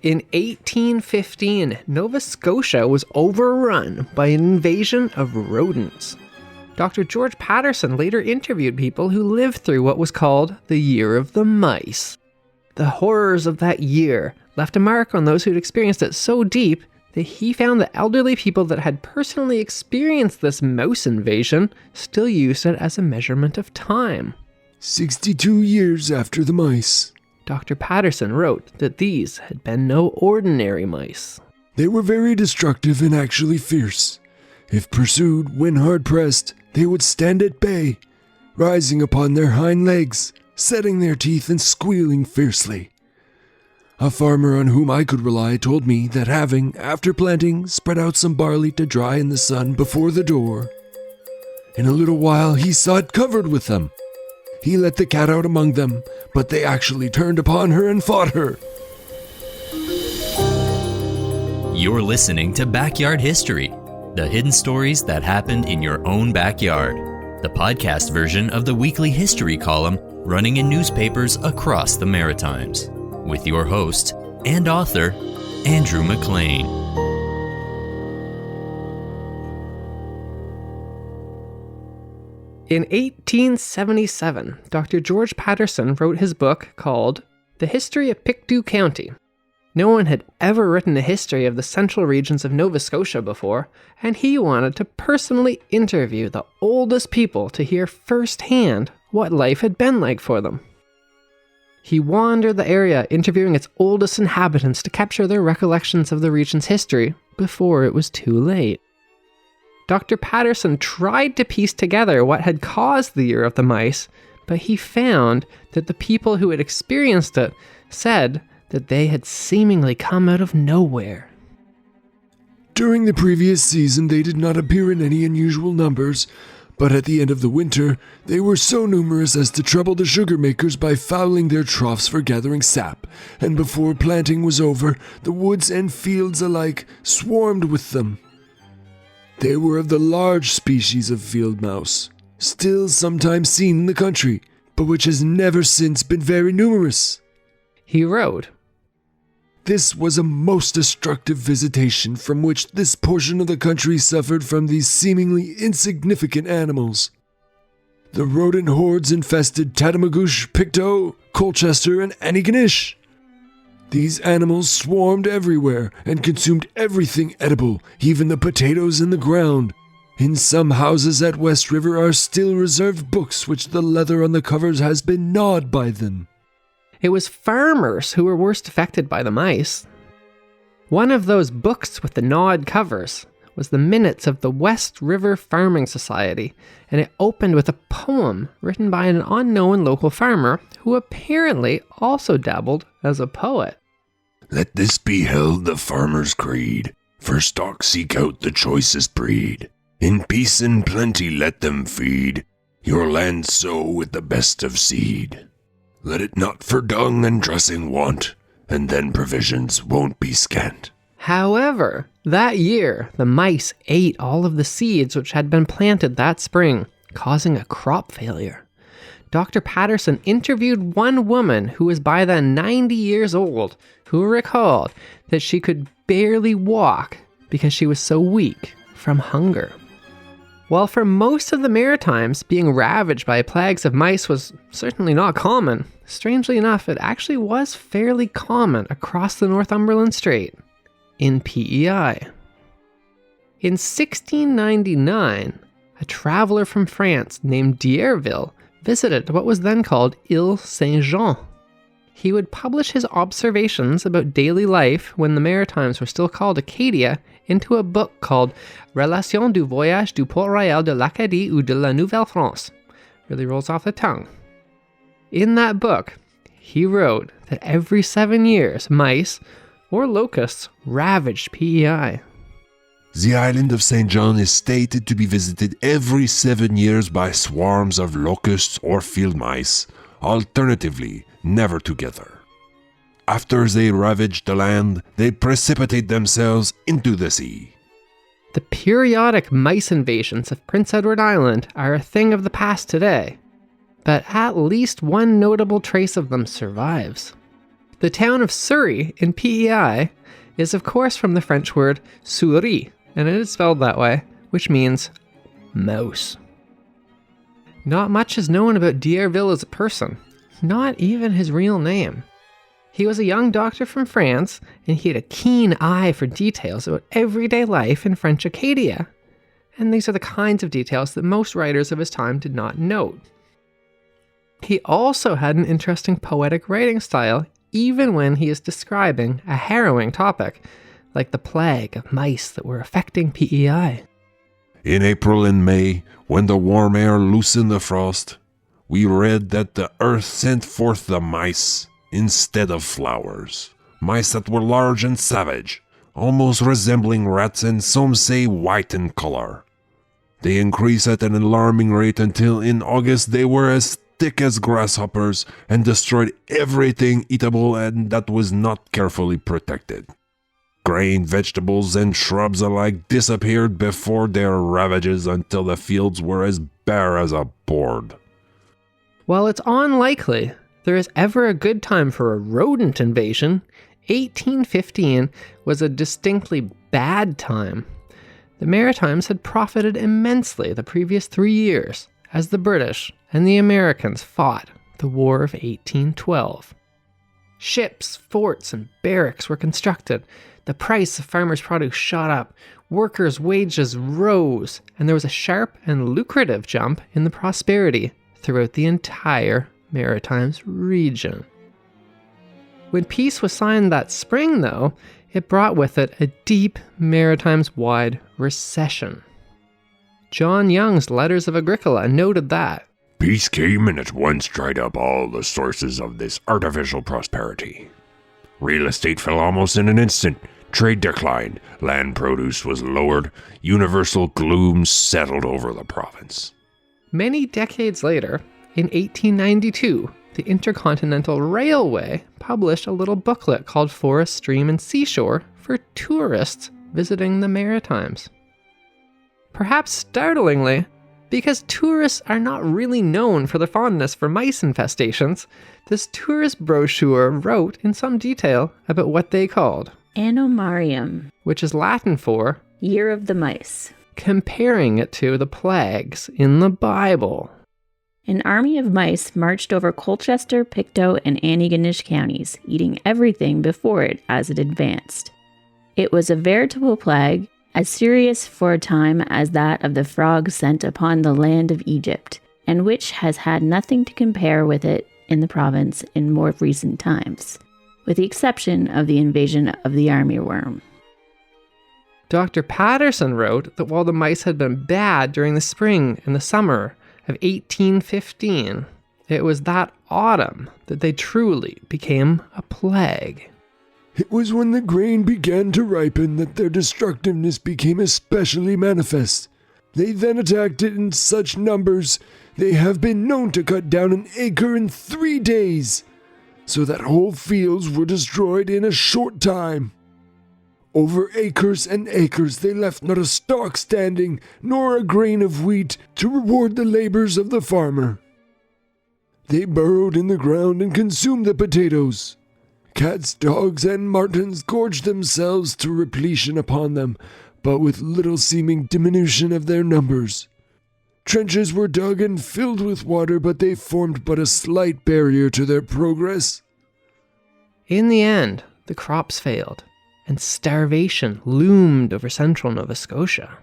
In 1815, Nova Scotia was overrun by an invasion of rodents. Dr. George Patterson later interviewed people who lived through what was called the Year of the Mice. The horrors of that year left a mark on those who'd experienced it so deep that he found that elderly people that had personally experienced this mouse invasion still used it as a measurement of time. 62 years after the mice. Dr. Patterson wrote that these had been no ordinary mice. They were very destructive and actually fierce. If pursued when hard-pressed, they would stand at bay, rising upon their hind legs, setting their teeth and squealing fiercely. A farmer on whom I could rely told me that having, after planting, spread out some barley to dry in the sun before the door, in a little while he saw it covered with them. He let the cat out among them, but they actually turned upon her and fought her. You're listening to Backyard History, the hidden stories that happened in your own backyard, the podcast version of the weekly history column running in newspapers across the Maritimes, with your host and author, Andrew McLean. In 1877, Dr. George Patterson wrote his book called The History of Pictou County. No one had ever written a history of the central regions of Nova Scotia before, and he wanted to personally interview the oldest people to hear firsthand what life had been like for them. He wandered the area, interviewing its oldest inhabitants to capture their recollections of the region's history before it was too late. Dr. Patterson tried to piece together what had caused the Year of the Mice, but he found that the people who had experienced it said that they had seemingly come out of nowhere. During the previous season, they did not appear in any unusual numbers, but at the end of the winter, they were so numerous as to trouble the sugar makers by fouling their troughs for gathering sap, and before planting was over, the woods and fields alike swarmed with them. They were of the large species of field mouse, still sometimes seen in the country, but which has never since been very numerous. He wrote, This was a most destructive visitation from which this portion of the country suffered from these seemingly insignificant animals. The rodent hordes infested Tatamagouche, Pictou, Colchester, and Antigonish. These animals swarmed everywhere and consumed everything edible, even the potatoes in the ground. In some houses at West River are still reserved books which the leather on the covers has been gnawed by them. It was farmers who were worst affected by the mice. One of those books with the gnawed covers was the minutes of the West River Farming Society, and it opened with a poem written by an unknown local farmer who apparently also dabbled as a poet. Let this be held the farmer's creed, for stock seek out the choicest breed. In peace and plenty let them feed, your land sow with the best of seed. Let it not for dung and dressing want, and then provisions won't be scant. However, that year, the mice ate all of the seeds which had been planted that spring, causing a crop failure. Dr. Patterson interviewed one woman who was by then 90 years old, who recalled that she could barely walk because she was so weak from hunger. While for most of the Maritimes, being ravaged by plagues of mice was certainly not common, strangely enough, it actually was fairly common across the Northumberland Strait, in PEI. In 1699, a traveler from France named d'Ierville visited what was then called Ile Saint-Jean. He would publish his observations about daily life when the Maritimes were still called Acadia into a book called Relations du voyage du Port-Royal de l'Acadie ou de la Nouvelle-France. Really rolls off the tongue. In that book, he wrote that every 7 years, mice, or locusts, ravaged PEI. The island of St. John is stated to be visited every 7 years by swarms of locusts or field mice, alternatively, never together. After they ravage the land, they precipitate themselves into the sea. The periodic mice invasions of Prince Edward Island are a thing of the past today, but at least one notable trace of them survives. The town of Surrey in PEI is of course from the French word souris, and it is spelled that way, which means mouse. Not much is known about D'Urville as a person, not even his real name. He was a young doctor from France, and he had a keen eye for details about everyday life in French Acadia. And these are the kinds of details that most writers of his time did not note. He also had an interesting poetic writing style, even when he is describing a harrowing topic, like the plague of mice that were affecting PEI. In April and May, when the warm air loosened the frost, we read that the earth sent forth the mice instead of flowers. Mice that were large and savage, almost resembling rats, and some say white in color. They increased at an alarming rate until in August they were as thick as grasshoppers and destroyed everything eatable and that was not carefully protected. Grain, vegetables, and shrubs alike disappeared before their ravages until the fields were as bare as a board. While it's unlikely there is ever a good time for a rodent invasion, 1815 was a distinctly bad time. The Maritimes had profited immensely the previous 3 years as the British and the Americans fought the War of 1812. Ships, forts, and barracks were constructed. The price of farmers' produce shot up, workers' wages rose, and there was a sharp and lucrative jump in the prosperity throughout the entire Maritimes region. When peace was signed that spring, though, it brought with it a deep Maritimes-wide recession. John Young's Letters of Agricola noted that Peace came and at once dried up all the sources of this artificial prosperity. Real estate fell almost in an instant. Trade declined. Land produce was lowered. Universal gloom settled over the province. many decades later, in 1892, the Intercontinental Railway published a little booklet called Forest, Stream, and Seashore for tourists visiting the Maritimes. Perhaps startlingly, because tourists are not really known for their fondness for mice infestations, this tourist brochure wrote in some detail about what they called Annomarium, which is Latin for Year of the Mice. Comparing it to the plagues in the Bible. An army of mice marched over Colchester, Pictou, and Antigonish counties, eating everything before it as it advanced. It was a veritable plague, as serious for a time as that of the frogs sent upon the land of Egypt, and which has had nothing to compare with it in the province in more recent times, with the exception of the invasion of the armyworm. Dr. Patterson wrote that while the mice had been bad during the spring and the summer of 1815, it was that autumn that they truly became a plague. It was when the grain began to ripen that their destructiveness became especially manifest. They then attacked it in such numbers they have been known to cut down an acre in 3 days, so that whole fields were destroyed in a short time. Over acres and acres they left not a stalk standing, nor a grain of wheat to reward the labors of the farmer. They burrowed in the ground and consumed the potatoes. Cats, dogs, and martens gorged themselves to repletion upon them, but with little seeming diminution of their numbers. Trenches were dug and filled with water, but they formed but a slight barrier to their progress. In the end, the crops failed, and starvation loomed over central Nova Scotia.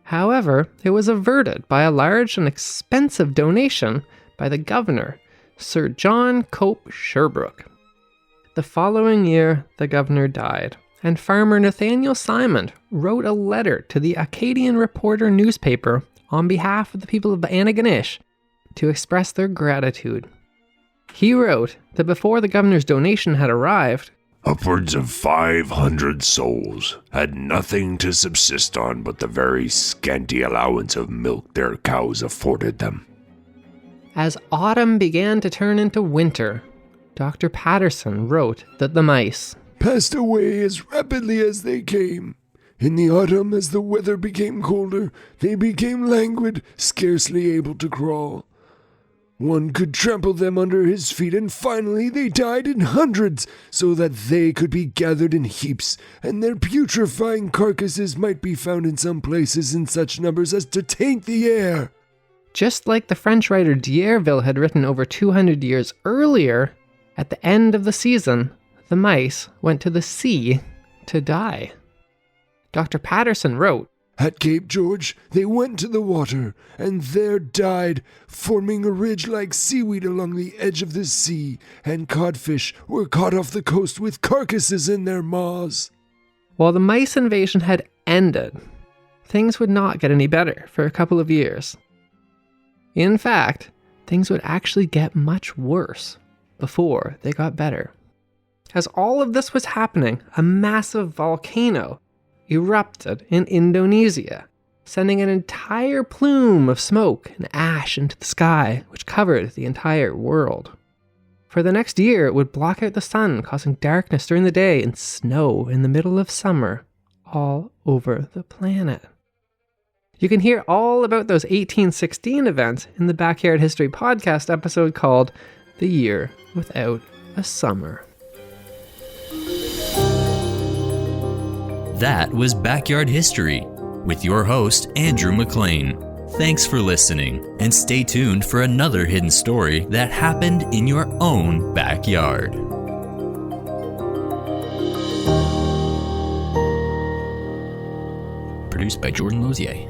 However, it was averted by a large and expensive donation by the governor, Sir John Cope Sherbrooke. The following year, the governor died, and farmer Nathaniel Simon wrote a letter to the Acadian Reporter newspaper on behalf of the people of Antigonish to express their gratitude. He wrote that before the governor's donation had arrived, Upwards of 500 souls had nothing to subsist on but the very scanty allowance of milk their cows afforded them. as autumn began to turn into winter, Dr. Patterson wrote that the mice passed away as rapidly as they came. In the autumn, as the weather became colder, they became languid, scarcely able to crawl. One could trample them under his feet, and finally they died in hundreds, so that they could be gathered in heaps, and their putrefying carcasses might be found in some places in such numbers as to taint the air. Just like the French writer d'Iberville had written over 200 years earlier, at the end of the season, the mice went to the sea to die. Dr. Patterson wrote, "At Cape George, they went to the water, and there died, forming a ridge like seaweed along the edge of the sea, and codfish were caught off the coast with carcasses in their maws." While the mice invasion had ended, things would not get any better for a couple of years. In fact, things would actually get much worse before they got better. As all of this was happening, a massive volcano erupted in Indonesia, sending an entire plume of smoke and ash into the sky, which covered the entire world. For the next year, it would block out the sun, causing darkness during the day and snow in the middle of summer all over the planet. You can hear all about those 1816 events in the Backyard History podcast episode called The Year Without a Summer. That was Backyard History with your host, Andrew McLean. Thanks for listening, and stay tuned for another hidden story that happened in your own backyard. Produced by Jordan Lozier.